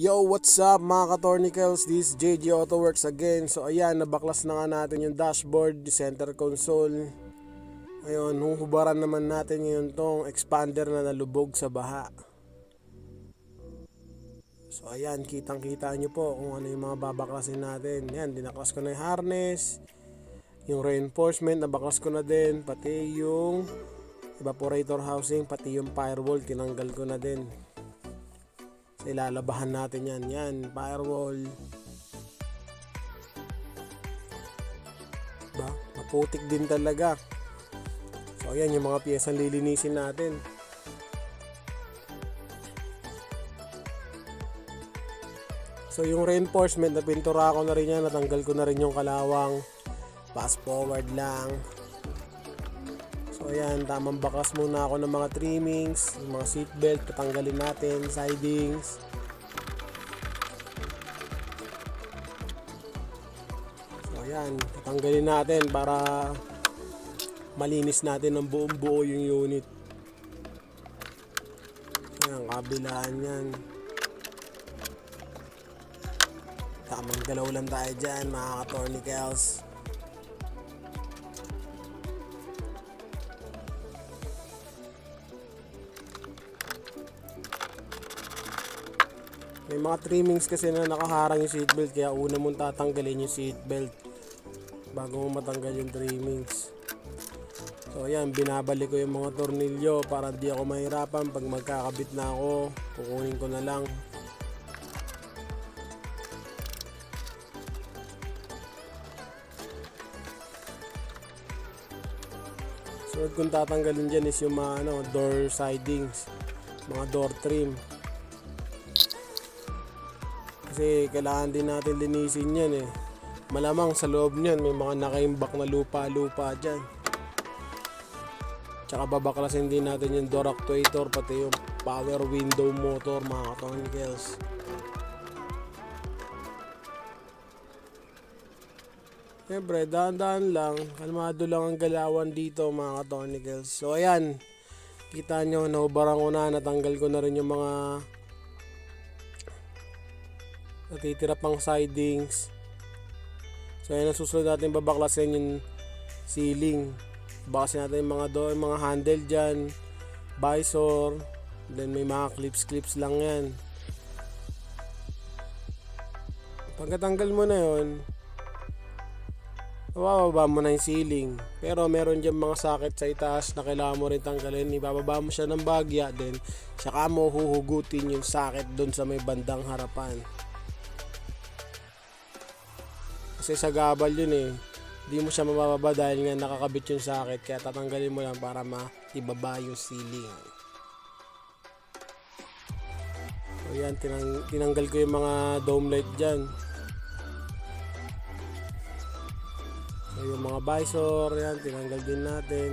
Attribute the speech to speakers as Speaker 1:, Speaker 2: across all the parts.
Speaker 1: Yo, what's up mga ka-Tornicles? This is JJ Autoworks again. So ayan, nabaklas na nga natin yung dashboard, center console. Ayun, huhubaran naman natin ngayon tong expander na nalubog sa baha. So ayan, kitang-kita nyo po kung ano yung mga babaklasin natin. Yan, dinaklas ko na yung harness, yung reinforcement, nabaklas ko na din, pati yung evaporator housing, pati yung firewall, tinanggal ko na din. So, ilalabahan natin yan, firewall. Maputik din talaga. So ayan yung mga piyesang lilinisin natin. So yung reinforcement, napintura ko na rin yan, natanggal ko na rin yung kalawang. Fast forward lang. So ayan, tamang bakas muna ako ng mga trimmings, yung mga seatbelt, patanggalin natin, sidings. So ayan, patanggalin natin para malinis natin ng buong buo yung unit. Ayan, kabilaan yan. Tamang galaw lang tayo dyan mga ka-Tornicles. May mga trimmings kasi na nakaharang yung seatbelt, kaya una mong tatanggalin yung seatbelt bago mo matanggal yung trimmings. So ayan, binabalik ko yung mga tornilyo para di ako mahirapan. Pag magkakabit na ako, kukunin ko na lang. So kung tatanggalin dyan is yung mga door sidings, mga door trim. Kasi kailangan din natin linisin yan eh. Malamang sa loob niyan may mga nakaimbak na lupa-lupa dyan. Tsaka babaklasin din natin yung door actuator, pati yung power window motor mga ka-Tornicles. Siyempre, dahan-dahan lang. Kalmado lang ang galawan dito mga ka-Tornicles. So ayan, kita nyo, nahubaran ko na, natanggal ko na rin yung mga natitira pang sidings. So ayan, ang susunod natin babaklasin yung ceiling. Baklasin natin yung mga handle dyan, visor, then may mga clips lang yan. Pagkatanggal mo na yun, bababa mo na yung ceiling. Pero meron dyan mga socket sa itaas na kailangan mo rin tanggalin. Ibababa mo siya ng bagya, then saka mo huhugutin yung socket dun sa may bandang harapan. Kasi sa gabal yun eh, hindi mo siya mabababa dahil nga nakakabit yung socket, kaya tatanggalin mo lang para maibaba yung ceiling. So yan, tinanggal ko yung mga dome light dyan. So yung mga visor, yan, tinanggal din natin.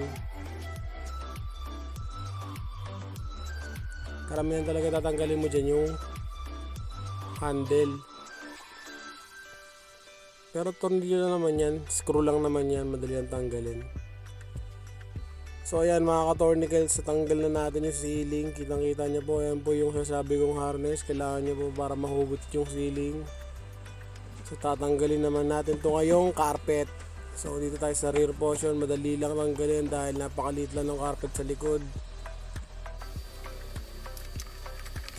Speaker 1: Karamihan talaga tatanggalin mo dyan yung handle. Pero tornilyo na naman yan, screw lang naman yan, madali ang tanggalin. So ayan mga ka-Tornicles, tanggal na natin yung ceiling. Kitang kita nyo po, ayan po yung sasabi kong harness, kailangan nyo po para mahugot yung ceiling. So tatanggalin naman natin ito ngayong carpet. So dito tayo sa rear portion, madali lang tanggalin dahil napakaliit lang ng carpet sa likod.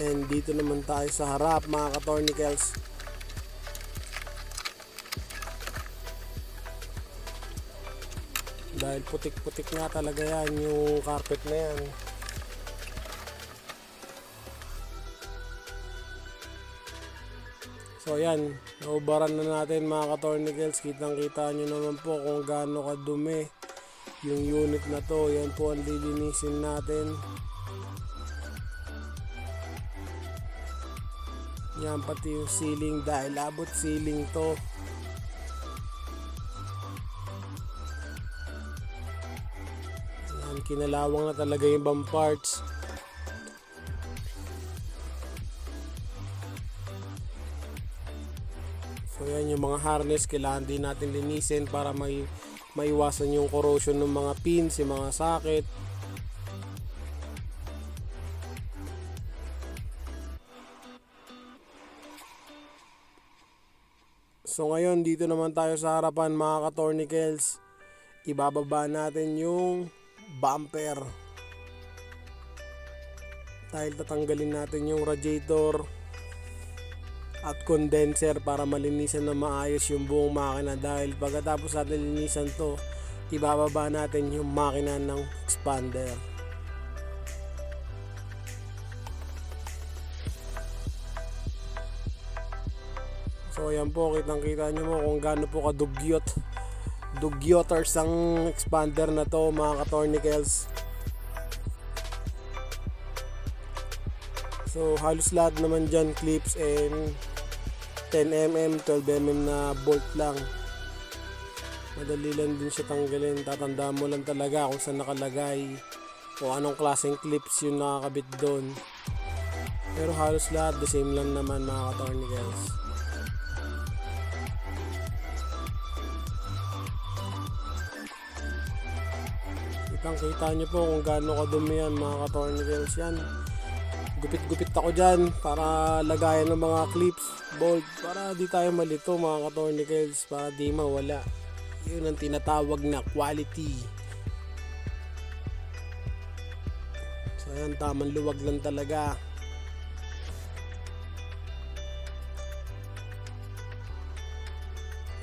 Speaker 1: And dito naman tayo sa harap mga ka-Tornicles. Dahil putik-putik nga talaga yan yung carpet na yan. So ayan, naubaran na natin mga ka-Tornicles. Kitang-kita nyo naman po kung gaano kadumi yung unit na to. Yan po ang lilinisin natin. Yan, pati yung ceiling dahil abot ceiling to. Yan, kinalawang na talaga yung ibang parts. So yan yung mga harness, kailangan din natin linisin para maiwasan yung corrosion ng mga pins, yung mga socket. So ngayon dito naman tayo sa harapan mga ka-tornicles. Ibababa natin yung bumper. Dahil tatanggalin natin yung radiator at condenser para malinisan na maayos yung buong makina. Dahil pagkatapos natin linisan to, ibababa natin yung makina ng expander. So ayan po, kitang-kita nyo mo kung gaano po dugyoters ang expander na to mga ka-tornicles. So halos lahat naman dyan clips and 10mm, 12mm na bolt lang. Madali lang din siya tanggalin. Tatandaan mo lang talaga kung saan nakalagay o anong klaseng clips yung nakakabit doon. Pero halos lahat the same lang naman mga ka-tornicles. Kitang-kita nyo po kung gaano kadumi yan mga ka-tornicles yan. Gupit-gupit ako dyan para lagayan ng mga clips, bolt, para di tayo malito mga ka-tornicles, para di mawala. Yun ang tinatawag na quality. So yan, tamang luwag lang talaga.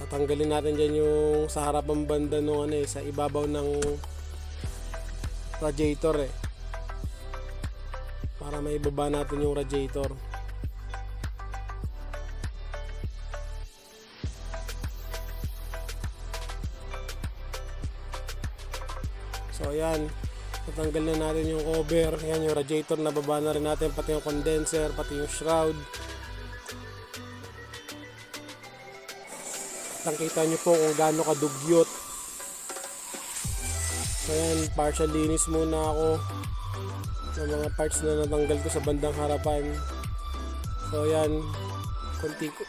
Speaker 1: Tatanggalin natin dyan yung sa harapang banda nung sa ibabaw ng radiator para may ibaba natin yung radiator. So ayan, tatanggal na natin yung cover. Ayan yung radiator, nababa na rin natin pati yung condenser, pati yung shroud. Nakita nyo po kung gaano kadugyot. So ayan, partial linis muna ako ng mga parts na natanggal ko sa bandang harapan. So ayan,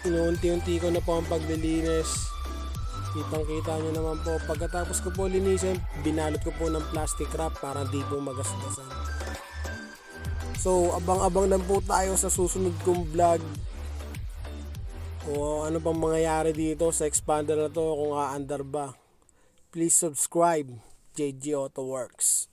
Speaker 1: unti-unti ko na po ang paglilinis. Kitang-kita nyo naman po. Pagkatapos ko po linisin, binalot ko po ng plastic wrap para di po magasgasan. So abang-abang lang po tayo sa susunod kong vlog o ano pang mangyayari dito sa expander na to, kung aandar ba. Please subscribe JG Auto Works.